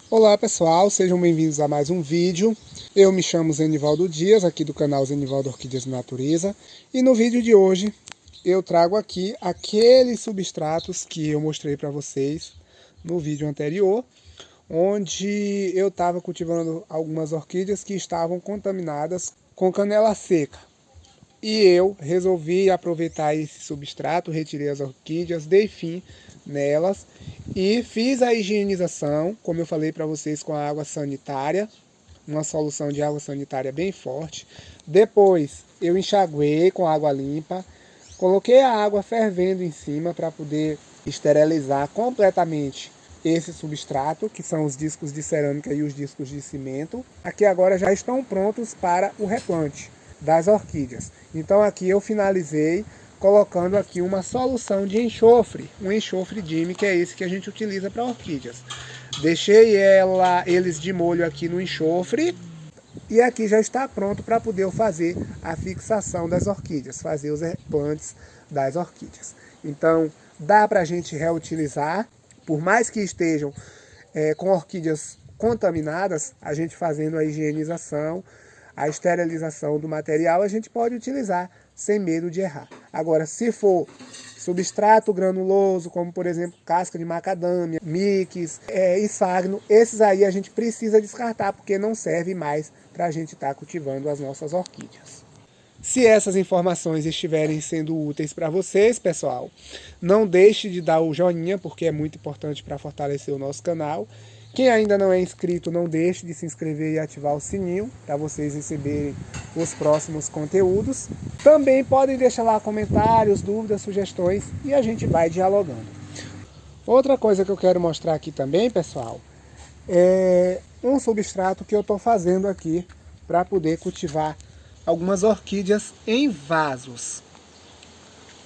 Olá pessoal, sejam bem-vindos a mais um vídeo. Eu me chamo Zenivaldo Dias, aqui do canal Zenivaldo Orquídeas Natureza. E no vídeo de hoje eu trago aqui aqueles substratos que eu mostrei para vocês no vídeo anterior, onde eu estava cultivando algumas orquídeas que estavam contaminadas com canela seca. E eu resolvi aproveitar esse substrato, retirei as orquídeas, dei fim nelas e fiz a higienização, como eu falei para vocês, com a água sanitária, uma solução de água sanitária bem forte. Depois eu enxaguei com água limpa, coloquei a água fervendo em cima para poder esterilizar completamente esse substrato, que são os discos de cerâmica e os discos de cimento. Aqui agora já estão prontos para o replante das orquídeas. Então aqui eu finalizei colocando aqui uma solução de enxofre, um enxofre Dime, que é esse que a gente utiliza para orquídeas. Deixei eles de molho aqui no enxofre e aqui já está pronto para poder eu fazer a fixação das orquídeas, fazer os replantes das orquídeas. Então dá para a gente reutilizar, por mais que estejam com orquídeas contaminadas, a gente fazendo a higienização, a esterilização do material, a gente pode utilizar sem medo de errar. Agora, se for substrato granuloso, como por exemplo casca de macadâmia, mix, esfagno, esses aí a gente precisa descartar, porque não serve mais para a gente estar cultivando as nossas orquídeas. Se essas informações estiverem sendo úteis para vocês, pessoal, não deixe de dar o joinha, porque é muito importante para fortalecer o nosso canal. Quem ainda não é inscrito, não deixe de se inscrever e ativar o sininho para vocês receberem os próximos conteúdos. Também podem deixar lá comentários, dúvidas, sugestões e a gente vai dialogando. Outra coisa que eu quero mostrar aqui também, pessoal, é um substrato que eu estou fazendo aqui para poder cultivar algumas orquídeas em vasos.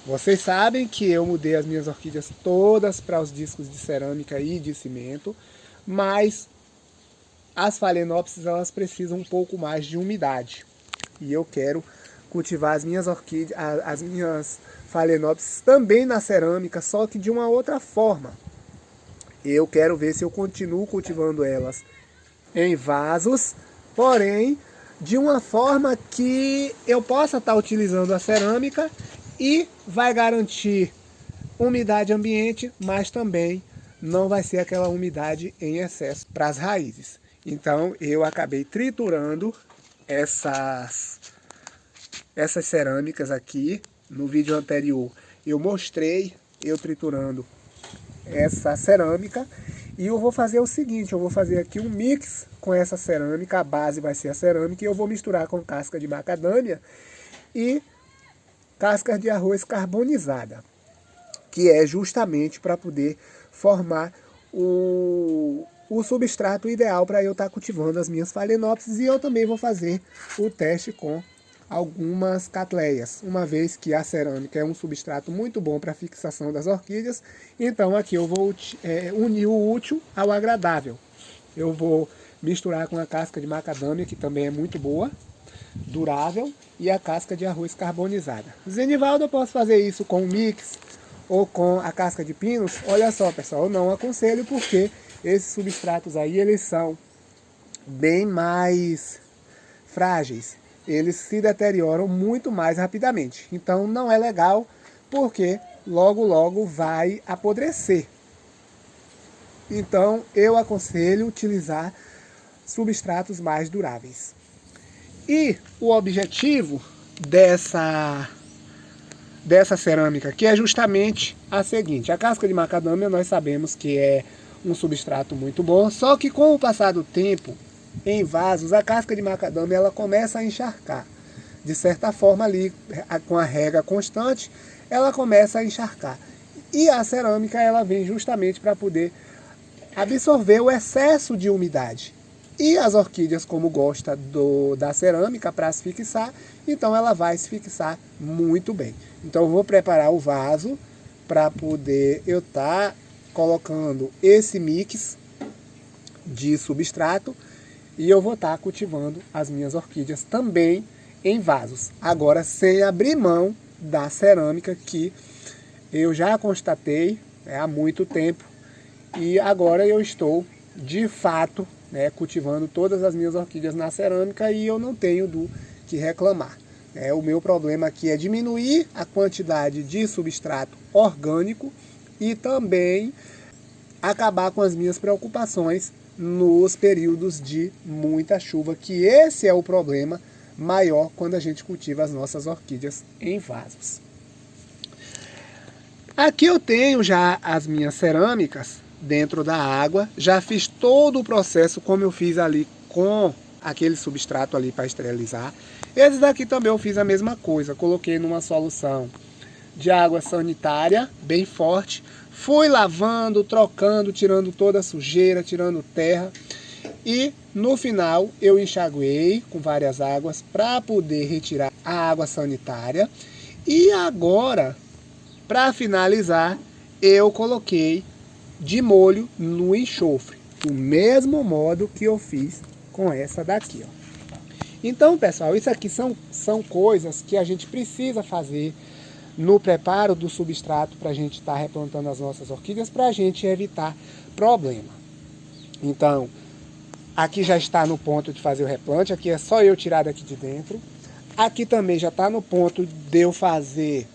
Vocês sabem que eu mudei as minhas orquídeas todas para os discos de cerâmica e de cimento, mas as phalaenopsis elas precisam um pouco mais de umidade. E eu quero cultivar as minhas orquídeas, as minhas phalaenopsis também na cerâmica, só que de uma outra forma. Eu quero ver se eu continuo cultivando elas em vasos, porém de uma forma que eu possa estar utilizando a cerâmica e vai garantir umidade ambiente, mas também não vai ser aquela umidade em excesso para as raízes. Então eu acabei triturando essas cerâmicas aqui. No vídeo anterior eu mostrei eu triturando essa cerâmica. E eu vou fazer o seguinte, eu vou fazer aqui um mix com essa cerâmica, a base vai ser a cerâmica, e eu vou misturar com casca de macadâmia e casca de arroz carbonizada, que é justamente para poder formar o substrato ideal para eu estar cultivando as minhas phalaenopsis. E eu também vou fazer o teste com algumas catleias, uma vez que a cerâmica é um substrato muito bom para a fixação das orquídeas. Então aqui eu vou unir o útil ao agradável. Eu vou misturar com a casca de macadâmia, que também é muito boa, durável, e a casca de arroz carbonizada. Zenivaldo, eu posso fazer isso com o mix ou com a casca de pinos? Olha só, pessoal, eu não aconselho, porque esses substratos aí, eles são bem mais frágeis. Eles se deterioram muito mais rapidamente. Então não é legal, porque logo logo vai apodrecer. Então eu aconselho utilizar substratos mais duráveis. E o objetivo dessa cerâmica aqui é justamente a seguinte: a casca de macadâmia nós sabemos que é um substrato muito bom, só que com o passar do tempo, em vasos, a casca de macadâmia ela começa a encharcar. De certa forma ali, com a rega constante, ela começa a encharcar. E a cerâmica ela vem justamente para poder absorver o excesso de umidade. E as orquídeas, como gostam da cerâmica para se fixar, então ela vai se fixar muito bem. Então eu vou preparar o vaso para poder eu estar colocando esse mix de substrato, e eu vou estar cultivando as minhas orquídeas também em vasos. Agora sem abrir mão da cerâmica, que eu já constatei há muito tempo, e agora eu estou de fato, né, cultivando todas as minhas orquídeas na cerâmica e eu não tenho do que reclamar. O meu problema aqui é diminuir a quantidade de substrato orgânico e também acabar com as minhas preocupações nos períodos de muita chuva, que esse é o problema maior quando a gente cultiva as nossas orquídeas em vasos. Aqui eu tenho já as minhas cerâmicas dentro da água, já fiz todo o processo como eu fiz ali com aquele substrato ali para esterilizar. Esses daqui também eu fiz a mesma coisa, coloquei numa solução de água sanitária bem forte, fui lavando, trocando, tirando toda a sujeira, tirando terra e no final eu enxaguei com várias águas para poder retirar a água sanitária e agora, para finalizar, eu coloquei de molho no enxofre, do mesmo modo que eu fiz com essa daqui, ó. Então, pessoal, isso aqui são coisas que a gente precisa fazer no preparo do substrato para a gente estar replantando as nossas orquídeas, para a gente evitar problema. Então, aqui já está no ponto de fazer o replante, aqui é só eu tirar daqui de dentro. Aqui também já está no ponto de eu fazer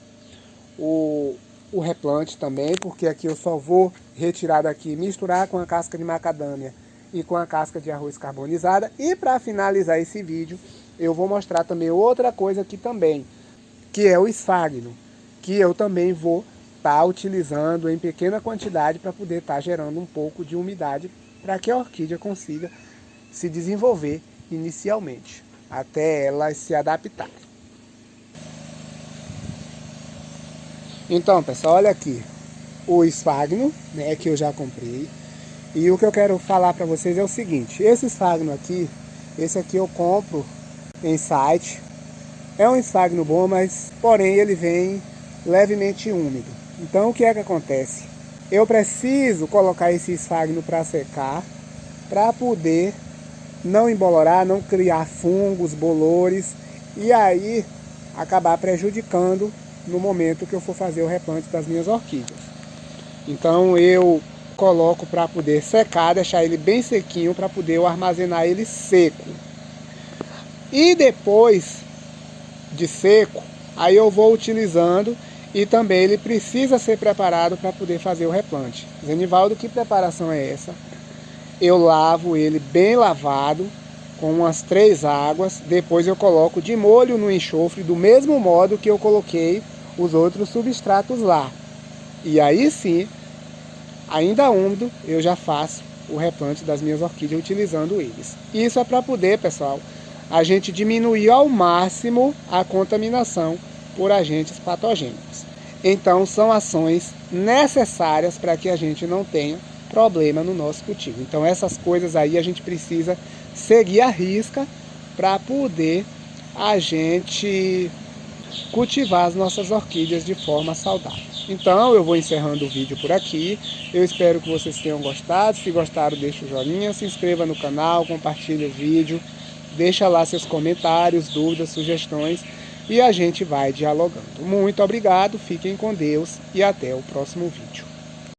o replante também, porque aqui eu só vou retirar daqui, misturar com a casca de macadâmia e com a casca de arroz carbonizada. E para finalizar esse vídeo, eu vou mostrar também outra coisa aqui também, que é o esfagno, que eu também vou estar utilizando em pequena quantidade para poder estar gerando um pouco de umidade para que a orquídea consiga se desenvolver inicialmente, até ela se adaptar. Então, pessoal, olha aqui o esfagno, né, que eu já comprei. E o que eu quero falar para vocês é o seguinte: esse esfagno aqui, esse aqui eu compro em site. É um esfagno bom, mas porém ele vem levemente úmido. Então o que é que acontece? Eu preciso colocar esse esfagno para secar, para poder não embolorar, não criar fungos, bolores e aí acabar prejudicando no momento que eu for fazer o replante das minhas orquídeas. Então eu coloco para poder secar, deixar ele bem sequinho para poder eu armazenar ele seco. E depois de seco, aí eu vou utilizando e também ele precisa ser preparado para poder fazer o replante. Zenivaldo, que preparação é essa? Eu lavo ele bem lavado, com umas 3 águas, depois eu coloco de molho no enxofre, do mesmo modo que eu coloquei os outros substratos lá. E aí sim, ainda úmido, eu já faço o replante das minhas orquídeas utilizando eles. Isso é para poder, pessoal, a gente diminuir ao máximo a contaminação por agentes patogênicos. Então são ações necessárias para que a gente não tenha problema no nosso cultivo. Então essas coisas aí a gente precisa seguir à risca para poder a gente cultivar as nossas orquídeas de forma saudável. Então eu vou encerrando o vídeo por aqui. Eu espero que vocês tenham gostado. Se gostaram, deixa o joinha, se inscreva no canal, compartilhe o vídeo, deixa lá seus comentários, dúvidas, sugestões e a gente vai dialogando. Muito obrigado, fiquem com Deus e até o próximo vídeo.